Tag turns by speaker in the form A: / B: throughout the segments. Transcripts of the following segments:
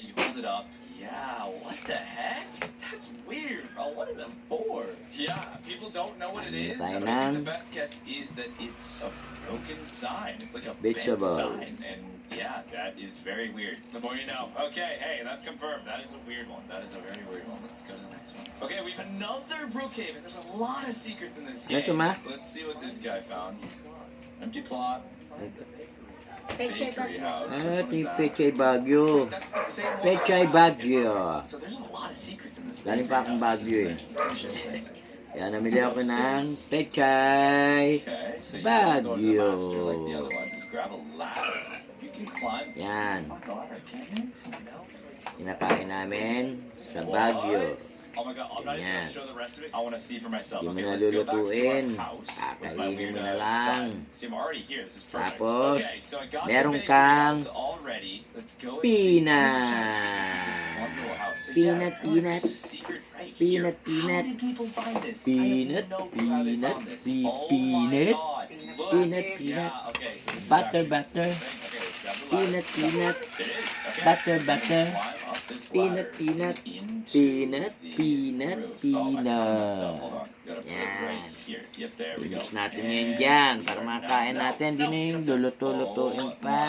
A: You hold it up. Yeah, what the heck? That's weird, bro. What is it for? Yeah, people don't know what it is. But I think the best guess is that it's a broken sign. It's like a bent sign. And yeah, that is very weird. The more you know. Okay, hey, that's confirmed. That is a weird one. That is a very weird one. Let's go to the next one. Okay, we have another Brookhaven. There's a lot of secrets in this game. So let's see what this guy found. Empty plot. Bakery house.
B: Pechay Baguio. Pechay Baguio.
A: So there's a lot of secrets in this.
B: Galing pa akong Baguio eh. Kaya namili ako ng Pechay Baguio. Yan. Kinakain namin sa Baguio.
A: Oh my god, I'm not even gonna show the rest of it. I want to see for myself.
B: Hindi mo na lulutuin. Kakainin mo na lang. Tapos, meron kang peanut. Peanut. Peanut. Peanut. Peanut. Butter. Peanut. Butter. Peanut. Peanut. Yan. Finish natin yun dyan. Para makain natin. Hindi na yung luluto-lutuin pa.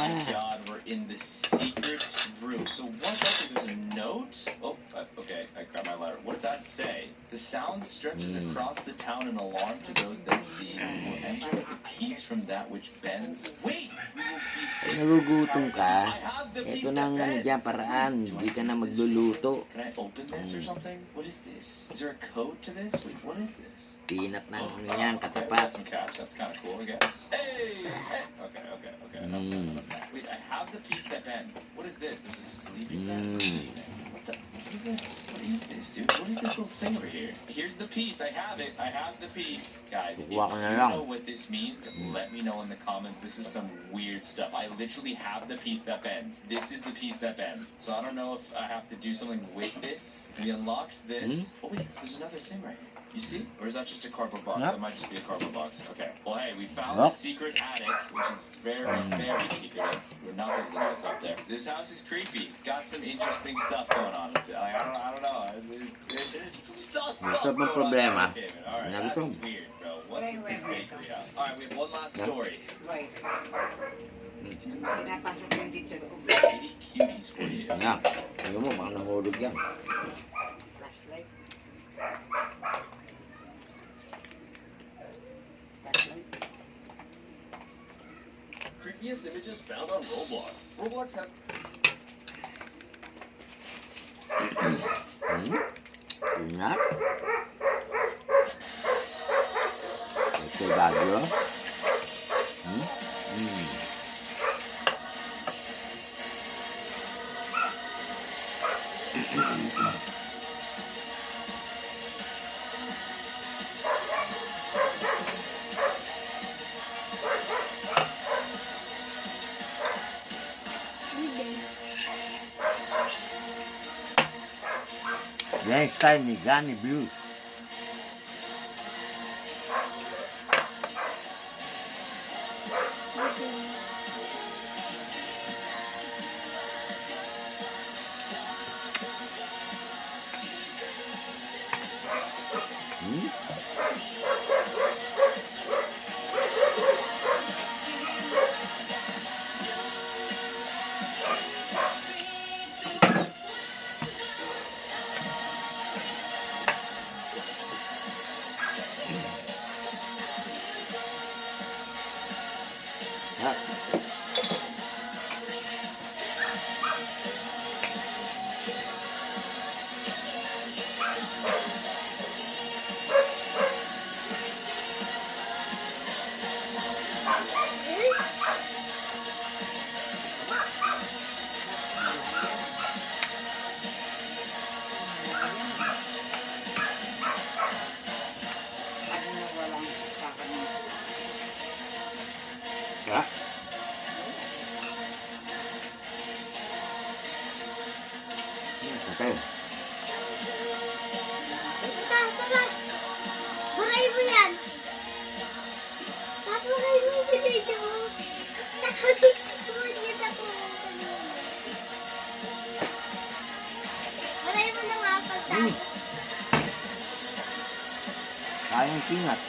A: So once after there's a note. Oh, okay, I grabbed my letter. What does that say? The sound stretches across the town and alarm to those that see will enter the peace from that which bends. Wait!
B: Kung nagugutom ka, ito na ang dyan paraan. Hindi ka na magluluto.
A: Can I open this or something? What is this? Is there a code to this? Wait, what is this?
B: Peanut na ano yan, katapat.
A: Some cash. That's kind of cool, I guess. Hey! Okay. Wait, I have the piece that bends. What is this? There's a sleeping bag. What is this, dude? What is this little thing over here? Here's the piece. I have it. I have the piece. Guys, if you know what this means, let me know in the comments. This is some weird stuff. I literally have the piece that bends. This is the piece that bends. So I don't know if I have to do something with this. We unlocked this. Oh wait, there's another thing right here. You see? Or is that just a cardboard box? That might just be a cardboard box. Okay. Well, hey, we found the secret attic, which is very, very secret. We're not going to know what's up there. This house is creepy. It's got some interesting stuff going on. I don't know. We saw stuff going on. Alright, that's weird, bro. What's with the bakery house? Alright, we have one last story.
C: Right. Pinapasok yan dito.
A: 80 cuties for you.
B: Yan. Tingnan mo, baka nahulog yan.
C: Flashlight.
A: Creepiest images found on Roblox. Roblox has...
B: Peanut. Pechay Baguio. Yan yung style ni Johnny Blues. Ha? Okay.
D: Buray mo yan. Papuray mo yung video mo. Nakagit mo niya ako.
B: Sayang peanut.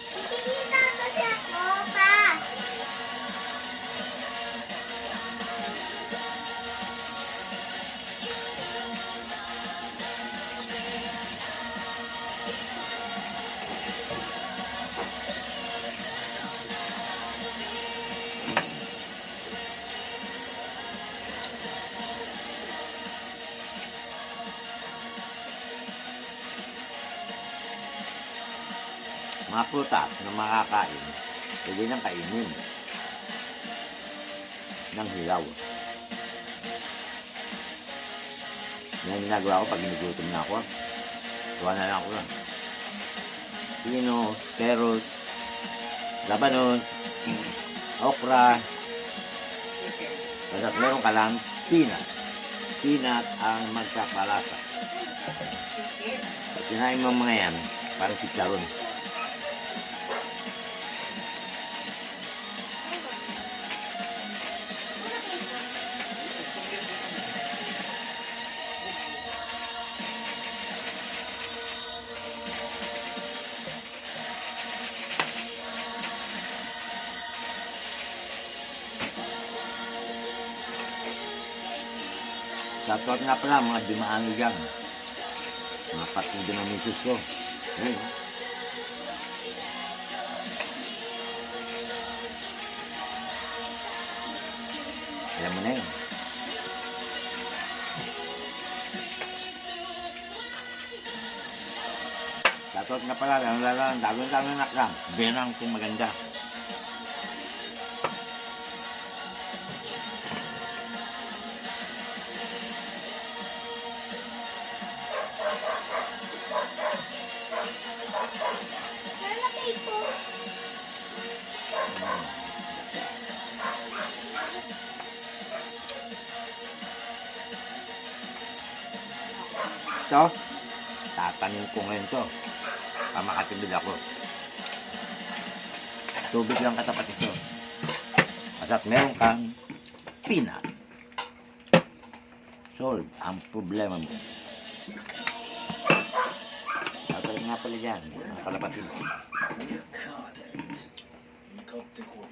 D: Pinita kasi ako pa.
B: Mga prutas na makakain, pwede nang kainin ng hilaw. Yan ang ginagawa ko pag ginugutom na ako. Tuwa na lang ako lang. Pino, carrots, labanon, okra, at meron ka lang peanut. Peanut ang magkapalasa. Pag kinain mo mga yan, parang chicharon. Shoutout nga pala mga dimaano dyan. Mga pating din ang misis ko. Ayun. Alam mo na yun. Shoutout nga pala. Ang dagong nakram. Benang kung maganda.
D: Lalagay ko.
B: So, tatanim ko ngayon to. Pamakatibid ako. Tubig lang katapat ito. At meron kang peanut. Solve ang problema mo. Tatay nga pala dyan, mga kalapatid.
A: God, ikaw,